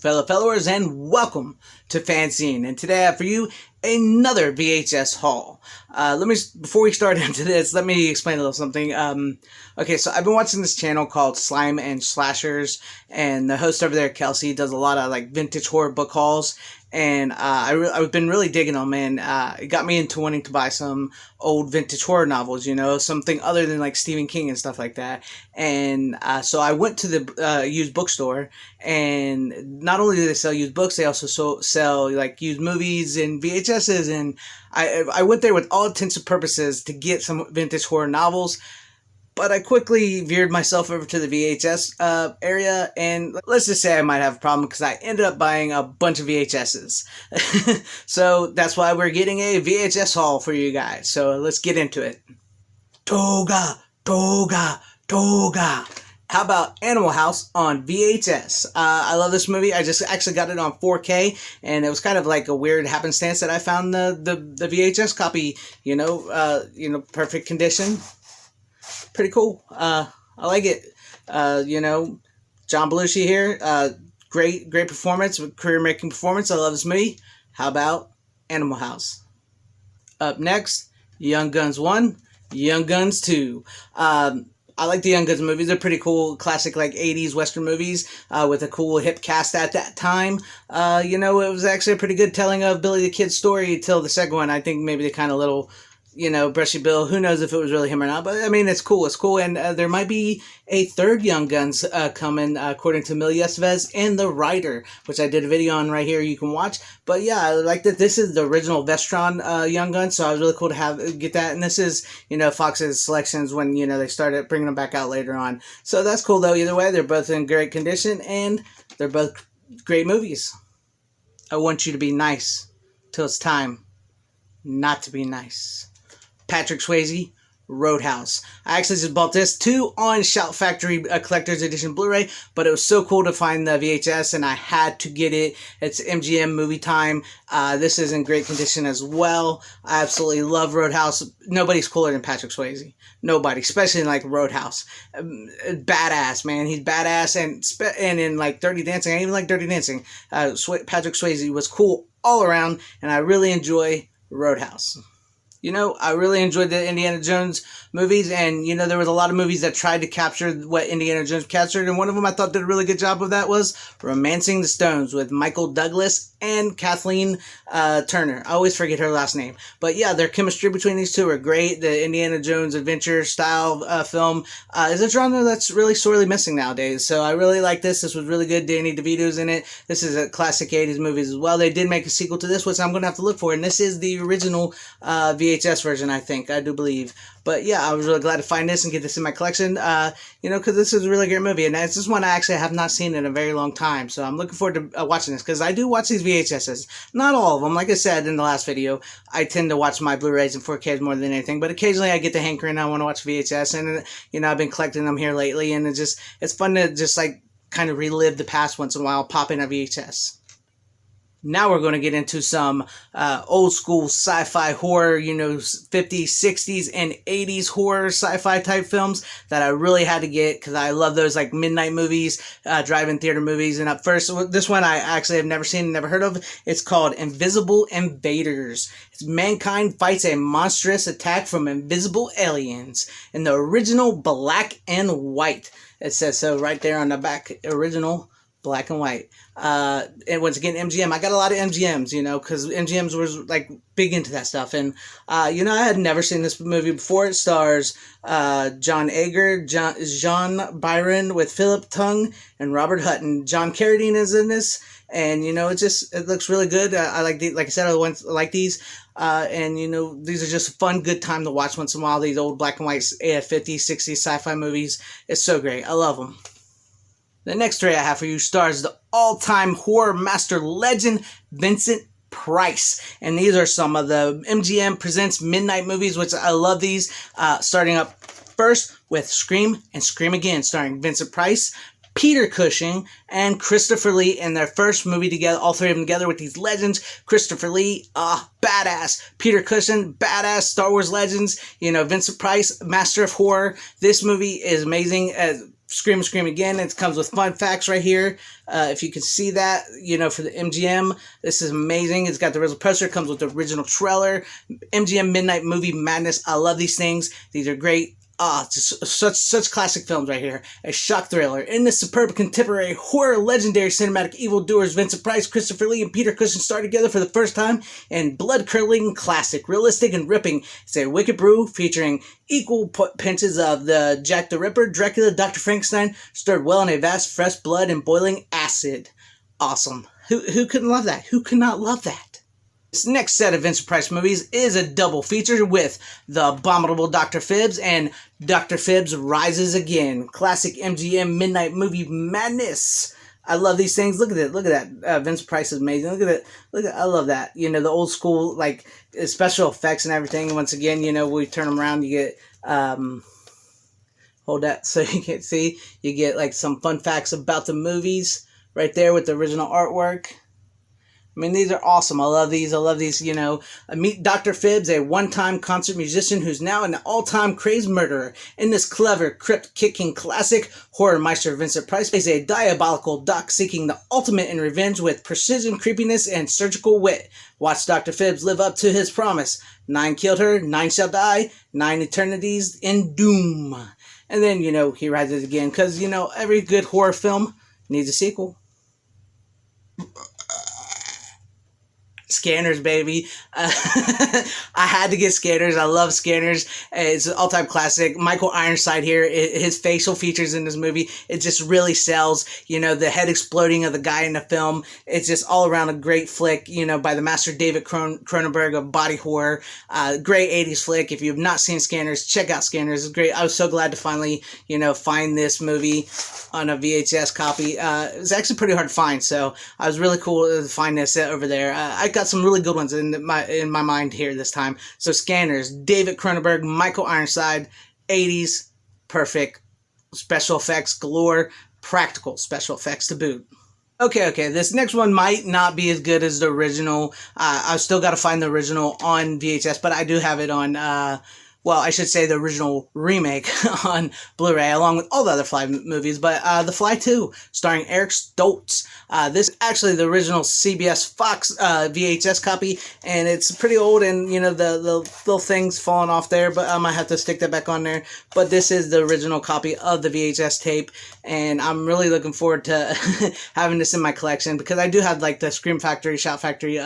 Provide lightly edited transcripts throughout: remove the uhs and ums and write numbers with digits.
fellow followers, and welcome to FanZcene. And today I have for you another VHS haul. Before we start into this, let me explain a little something. Okay, so I've been watching this channel called Slime and Slashers, and the host over there, Kelsey, does a lot of like vintage horror book hauls. And I've been really digging them, and it got me into wanting to buy some old vintage horror novels, you know, something other than like Stephen King and stuff like that. And so I went to the used bookstore, and not only do they sell used books, they also sell like used movies and VHSs. And I went there with all intents and purposes to get some vintage horror novels. But I quickly veered myself over to the VHS area, and let's just say I might have a problem because I ended up buying a bunch of VHSs. So that's why we're getting a VHS haul for you guys. So let's get into it. Toga, Toga, Toga. How about Animal House on VHS? I love this movie. I just actually got it on 4K, and it was kind of like a weird happenstance that I found the VHS copy, perfect condition. Pretty cool. I like it. John Belushi here. Great performance, career-making performance. I love this movie. How about Animal House? Up next, Young Guns 1, Young Guns 2. I like the Young Guns movies. They're pretty cool, classic like 80s Western movies with a cool hip cast at that time. It was actually a pretty good telling of Billy the Kid's story till the second one. I think maybe they kind of little... Brushy Bill, who knows if it was really him or not, but I mean, it's cool, and there might be a third Young Guns coming, according to Emilio Estevez and the writer, which I did a video on right here you can watch. But yeah, I like that this is the original Vestron Young Guns, so it was really cool to get that, and this is, Fox's selections when, they started bringing them back out later on. So that's cool, though. Either way, they're both in great condition, and they're both great movies. I want you to be nice till it's time not to be nice. Patrick Swayze, Roadhouse. I actually just bought this too on Shout Factory Collector's Edition Blu-ray, but it was so cool to find the VHS, and I had to get it. It's MGM Movie Time. This is in great condition as well. I absolutely love Roadhouse. Nobody's cooler than Patrick Swayze. Nobody, especially in like Roadhouse. Badass, man. He's badass, and in like Dirty Dancing, I even like Dirty Dancing. Patrick Swayze was cool all around, and I really enjoy Roadhouse. I really enjoyed the Indiana Jones movies, and, there was a lot of movies that tried to capture what Indiana Jones captured, and one of them I thought did a really good job of that was Romancing the Stones with Michael Douglas and Kathleen Turner. I always forget her last name. But yeah, their chemistry between these two are great. The Indiana Jones adventure style film is a genre that's really sorely missing nowadays, so I really like this. This was really good. Danny DeVito's in it. This is a classic 80s movie as well. They did make a sequel to this, which I'm going to have to look for, and this is the original VHS version, I think. I do believe. But yeah, I was really glad to find this and get this in my collection, because this is a really great movie, and it's just one I actually have not seen in a very long time, so I'm looking forward to watching this, because I do watch these VHSs. Not all of them. Like I said in the last video, I tend to watch my Blu-rays and 4Ks more than anything, but occasionally I get the hankering, I want to watch VHS, and, I've been collecting them here lately, and it's fun to just, like, kind of relive the past once in a while, pop in a VHS. Now we're going to get into some old school sci-fi horror, 50s, 60s, and 80s horror sci-fi type films that I really had to get because I love those like midnight movies, drive-in theater movies. And up first, this one I actually have never seen and never heard of. It's called Invisible Invaders. Mankind fights a monstrous attack from invisible aliens in the original black and white. It says so right there on the back, original black and white. And once again, MGM. I got a lot of MGMs, because MGMs was like big into that stuff. And, I had never seen this movie before. It stars John Ager, John Byron with Philip Tung, and Robert Hutton. John Carradine is in this. And, it looks really good. I like like I said, I like these. And, these are just a fun, good time to watch once in a while. These old black and white 50s, 60s sci-fi movies. It's so great. I love them. The next three I have for you stars the all-time horror master legend, Vincent Price. And these are some of the MGM Presents Midnight movies, which I love these. Starting up first with Scream and Scream Again, starring Vincent Price, Peter Cushing, and Christopher Lee in their first movie together, all three of them together with these legends. Christopher Lee, badass. Peter Cushing, badass. Star Wars legends. Vincent Price, master of horror. This movie is amazing. Scream Again. It comes with fun facts right here. If you can see that, for the MGM, this is amazing. It's got the original poster. It comes with the original trailer. MGM Midnight Movie Madness. I love these things. These are great. Just such classic films right here. A shock thriller. In this superb contemporary horror legendary cinematic evildoers Vincent Price, Christopher Lee, and Peter Cushing star together for the first time in blood-curdling classic. Realistic and ripping. It's a wicked brew featuring equal pinches of the Jack the Ripper, Dracula, Dr. Frankenstein, stirred well in a vast fresh blood and boiling acid. Awesome. Who couldn't love that? Who could not love that? This next set of Vincent Price movies is a double feature with The Abominable Dr. Phibs and Dr. Phibs Rises Again. Classic MGM Midnight Movie Madness. I love these things. Look at it. Look at that. Vincent Price is amazing. Look at it. I love that. The old school, special effects and everything. And once again, we turn them around, you get, hold that so you can see. You get, some fun facts about the movies right there with the original artwork. I mean, these are awesome. I love these. Meet Dr. Phibs, a one-time concert musician who's now an all-time crazed murderer. In this clever, crypt-kicking classic, horror meister Vincent Price plays a diabolical doc seeking the ultimate in revenge with precision, creepiness, and surgical wit. Watch Dr. Phibs live up to his promise. 9 killed her, 9 shall die, 9 eternities in doom. And then, he rises again, because, every good horror film needs a sequel. Scanners, baby. I had to get Scanners. I love Scanners. It's an all-time classic. Michael Ironside here, his facial features in this movie, it just really sells. The head exploding of the guy in the film. It's just all around a great flick, by the master David Cronenberg of body horror. Great 80s flick. If you have not seen Scanners, check out Scanners. It's great. I was so glad to finally, find this movie on a VHS copy. It was actually pretty hard to find, so I was really cool to find this over there. I got some really good ones in my mind here this time. So Scanners, David Cronenberg, Michael Ironside, 80s, perfect, special effects galore, practical special effects to boot. Okay, this next one might not be as good as the original. I've still got to find the original on VHS, but I do have it on, I should say the original remake on Blu-ray, along with all the other Fly movies, but The Fly 2, starring Eric Stoltz. This is actually the original CBS Fox VHS copy, and it's pretty old, and, the little thing's falling off there, but I might have to stick that back on there. But this is the original copy of the VHS tape, and I'm really looking forward to having this in my collection, because I do have, the Scream Factory, Shout Factory,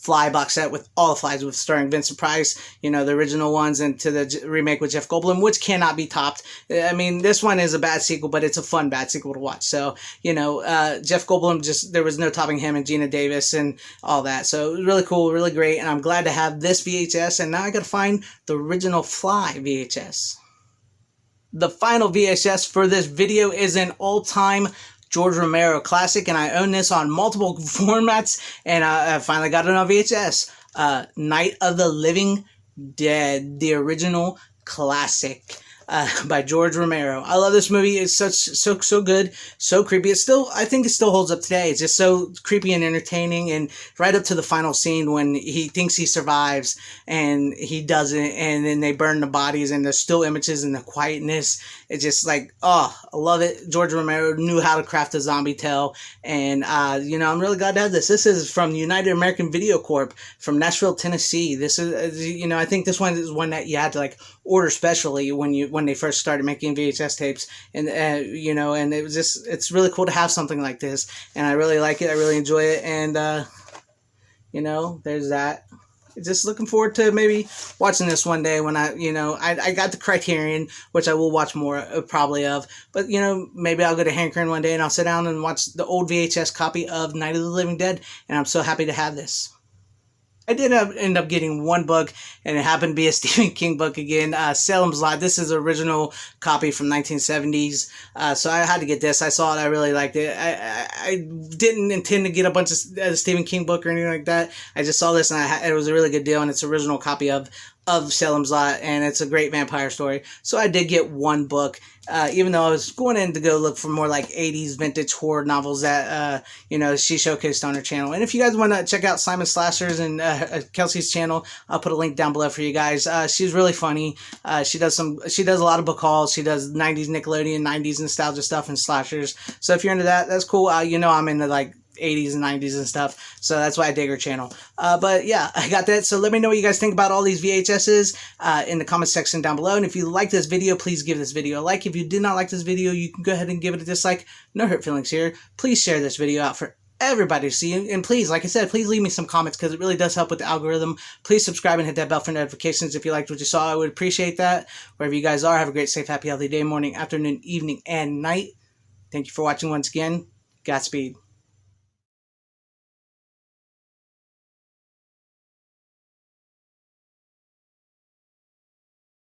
Fly box set with all the Flies, with starring Vincent Price, the original ones, and to the remake with Jeff Goldblum, which cannot be topped. I mean, this one is a bad sequel, but it's a fun bad sequel to watch. So, Jeff Goldblum, there was no topping him, and Gina Davis and all that. So it was really cool, really great, and I'm glad to have this VHS, and now I gotta find the original Fly VHS. The final VHS for this video is an all-time George Romero classic, and I own this on multiple formats, and I finally got it on VHS. Night of the Living Dead, the original classic. By George Romero. I love this movie. It's so good, so creepy. I think it still holds up today. It's just so creepy and entertaining, and right up to the final scene when he thinks he survives and he doesn't, and then they burn the bodies and there's still images and the quietness. It's just I love it. George Romero knew how to craft a zombie tale, and I'm really glad to have this. This is from United American Video Corp from Nashville, Tennessee. This is, I think this one is one that you had to order specially when they first started making VHS tapes, and and it was it's really cool to have something like this, and I really like it. I really enjoy it, and there's that. Just looking forward to maybe watching this one day when I got the Criterion, which I will watch more probably of, but maybe I'll go to Hankerin one day and I'll sit down and watch the old VHS copy of Night of the Living Dead, and I'm so happy to have this. I did end up getting one book, and it happened to be a Stephen King book again, Salem's Lot. This is the original copy from 1970s, so I had to get this. I saw it. I really liked it. I didn't intend to get a bunch of Stephen King book or anything like that. I just saw this, and it was a really good deal, and it's an original copy of of Salem's Lot, and it's a great vampire story. So I did get one book, even though I was going in to go look for more like 80s vintage horror novels that, she showcased on her channel. And if you guys want to check out Simon Slasher's and Kelsey's channel, I'll put a link down below for you guys. She's really funny. She does a lot of book hauls. She does 90s Nickelodeon, 90s nostalgia stuff and slashers. So if you're into that, that's cool. I'm into like 80s and 90s and stuff, so that's why I dig her channel. But yeah, I got that. So let me know what you guys think about all these VHSs in the comment section down below. And if you like this video, please give this video a like. If you did not like this video, you can go ahead and give it a dislike. No hurt feelings here. Please share this video out for everybody to see. And please, like I said, please leave me some comments because it really does help with the algorithm. Please subscribe and hit that bell for notifications if you liked what you saw. I would appreciate that. Wherever you guys are, have a great, safe, happy, healthy day, morning, afternoon, evening, and night. Thank you for watching once again. Godspeed.